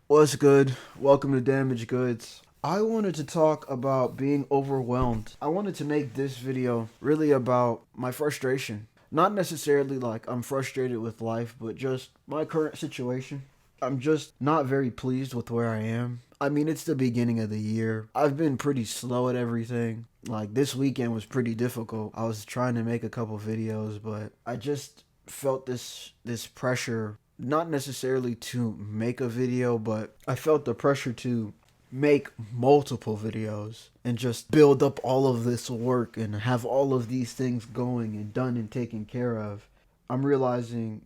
What's good? Welcome to Damaged Goods. I wanted to talk about being overwhelmed. I wanted to make this video really about my frustration. Not necessarily like I'm frustrated with life, but just my current situation. I'm just not very pleased with where I am. I mean, it's the beginning of the year. I've been pretty slow at everything. Like, this weekend was pretty difficult. I was trying to make a couple videos, but I just felt this pressure, not necessarily to make a video, but I felt the pressure to make multiple videos and just build up all of this work and have all of these things going and done and taken care of. I'm realizing,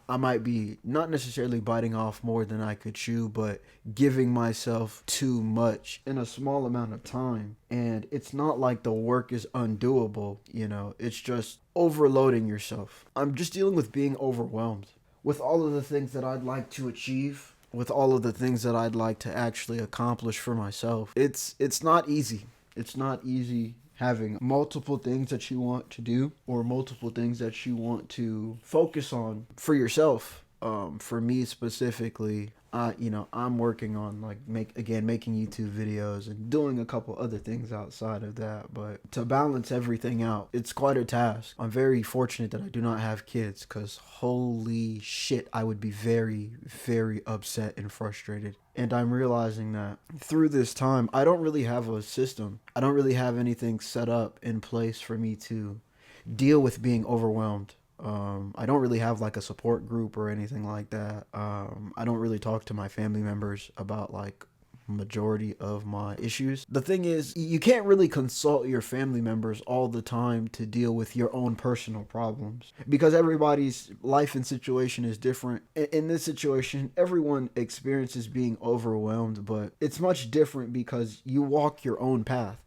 I might be not necessarily biting off more than I could chew, but giving myself too much in a small amount of time. And it's not like the work is undoable, it's just overloading yourself. I'm just dealing with being overwhelmed with all of the things that I'd like to achieve, with all of the things that I'd like to actually accomplish for myself. It's not easy. It's not easy having multiple things that you want to do or multiple things that you want to focus on for yourself. For me specifically, I'm working on making YouTube videos and doing a couple other things outside of that. But to balance everything out, it's quite a task. I'm very fortunate that I do not have kids, because holy shit, I would be very, very upset and frustrated. And I'm realizing that through this time, I don't really have a system. I don't really have anything set up in place for me to deal with being overwhelmed. I don't really have like a support group or anything like that. I don't really talk to my family members about like majority of my issues. The thing is, you can't really consult your family members all the time to deal with your own personal problems, because everybody's life and situation is different. In this situation, everyone experiences being overwhelmed, but it's much different because you walk your own path.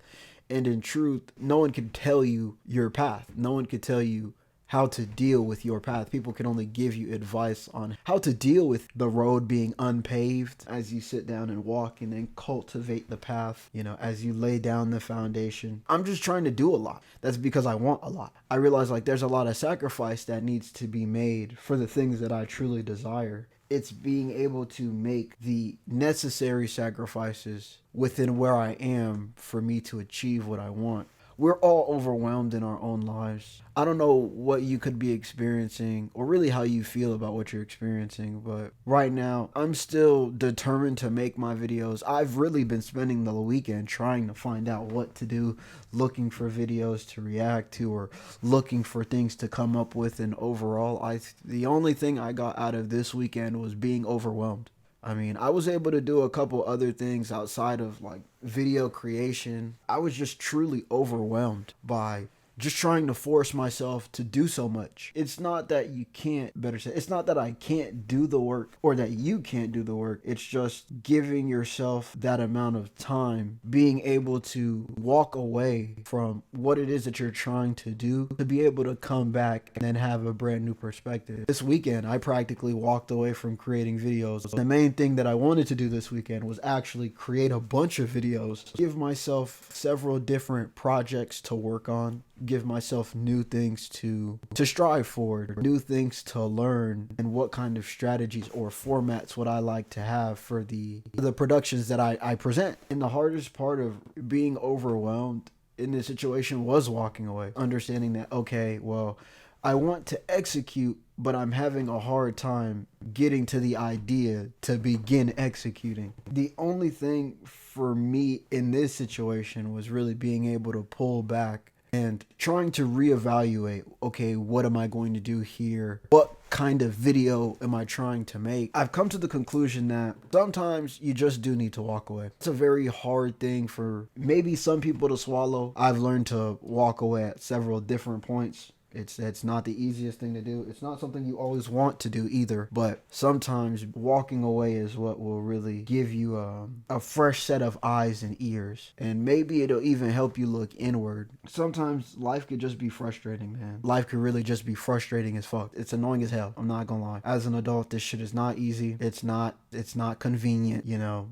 And in truth, no one can tell you your path. No one can tell you how to deal with your path. People can only give you advice on how to deal with the road being unpaved as you sit down and walk, and then cultivate the path, as you lay down the foundation. I'm just trying to do a lot. That's because I want a lot. I realize like there's a lot of sacrifice that needs to be made for the things that I truly desire. It's being able to make the necessary sacrifices within where I am for me to achieve what I want. We're all overwhelmed in our own lives. I don't know what you could be experiencing or really how you feel about what you're experiencing, but right now I'm still determined to make my videos. I've really been spending the weekend trying to find out what to do, looking for videos to react to or looking for things to come up with, and overall, the only thing I got out of this weekend was being overwhelmed. I mean, I was able to do a couple other things outside of like video creation. I was just truly overwhelmed by just trying to force myself to do so much. It's not that you can't, better say, it's not that I can't do the work or that you can't do the work. It's just giving yourself that amount of time, being able to walk away from what it is that you're trying to do, to be able to come back and then have a brand new perspective. This weekend, I practically walked away from creating videos. The main thing that I wanted to do this weekend was actually create a bunch of videos, give myself several different projects to work on, give myself new things to strive for, new things to learn, and what kind of strategies or formats would I like to have for the productions that I present. And the hardest part of being overwhelmed in this situation was walking away, understanding that, okay, well, I want to execute, but I'm having a hard time getting to the idea to begin executing. The only thing for me in this situation was really being able to pull back and trying to reevaluate, okay, what am I going to do here? What kind of video am I trying to make? I've come to the conclusion that sometimes you just do need to walk away. It's a very hard thing for maybe some people to swallow. I've learned to walk away at several different points. It's not the easiest thing to do. It's not something you always want to do either, but sometimes walking away is what will really give you a fresh set of eyes and ears, and maybe it'll even help you look inward. Sometimes life could just be frustrating, man. Life could really just be frustrating as fuck. It's annoying as hell. I'm not gonna lie. As an adult, this shit is not easy. It's not It's not convenient.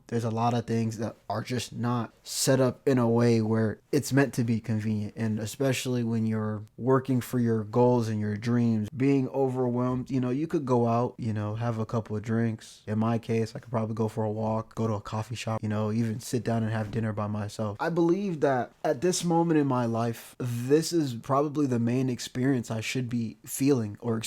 There's a lot of things that are just not set up in a way where it's meant to be convenient. And especially when you're working for your goals and your dreams, being overwhelmed, you could go out, have a couple of drinks. In my case, I could probably go for a walk, go to a coffee shop, even sit down and have dinner by myself. I believe that at this moment in my life, this is probably the main experience I should be feeling or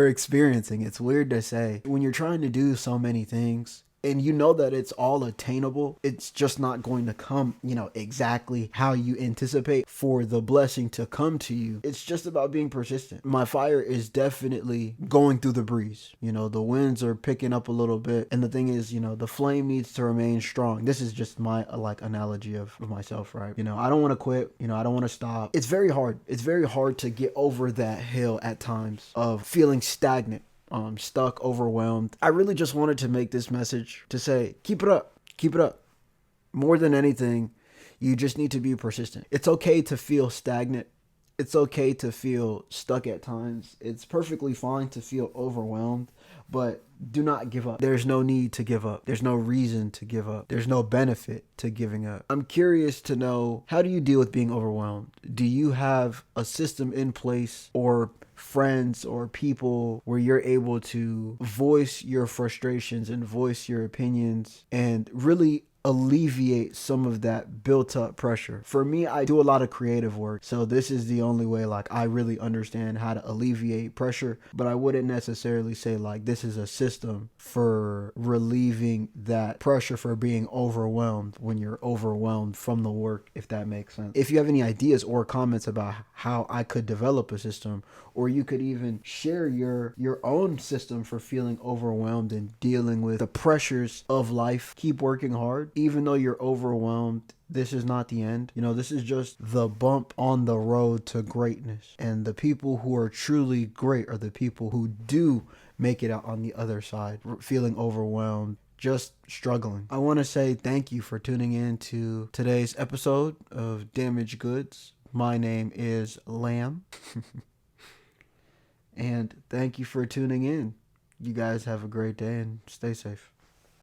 experiencing. It's weird to say. When you're trying to do so many things, and that it's all attainable, it's just not going to come, exactly how you anticipate for the blessing to come to you. It's just about being persistent. My fire is definitely going through the breeze. The winds are picking up a little bit. And the thing is, the flame needs to remain strong. This is just my analogy of myself, right? I don't want to quit. I don't want to stop. It's very hard. It's very hard to get over that hill at times of feeling stagnant. Stuck, overwhelmed. I really just wanted to make this message to say, keep it up. Keep it up. More than anything, you just need to be persistent. It's okay to feel stagnant. It's okay to feel stuck at times. It's perfectly fine to feel overwhelmed, but do not give up. There's no need to give up. There's no reason to give up. There's no benefit to giving up. I'm curious to know, how do you deal with being overwhelmed? Do you have a system in place or friends or people where you're able to voice your frustrations and voice your opinions and really alleviate some of that built up pressure? For me, I do a lot of creative work, so this is the only way I really understand how to alleviate pressure, but I wouldn't necessarily say this is a system for relieving that pressure for being overwhelmed when you're overwhelmed from the work, if that makes sense. If you have any ideas or comments about how I could develop a system, or you could even share your own system for feeling overwhelmed and dealing with the pressures of life, keep working hard. Even though you're overwhelmed, this is not the end. This is just the bump on the road to greatness. And the people who are truly great are the people who do make it out on the other side, feeling overwhelmed, just struggling. I want to say thank you for tuning in to today's episode of Damaged Goods. My name is Lamb. And thank you for tuning in. You guys have a great day and stay safe.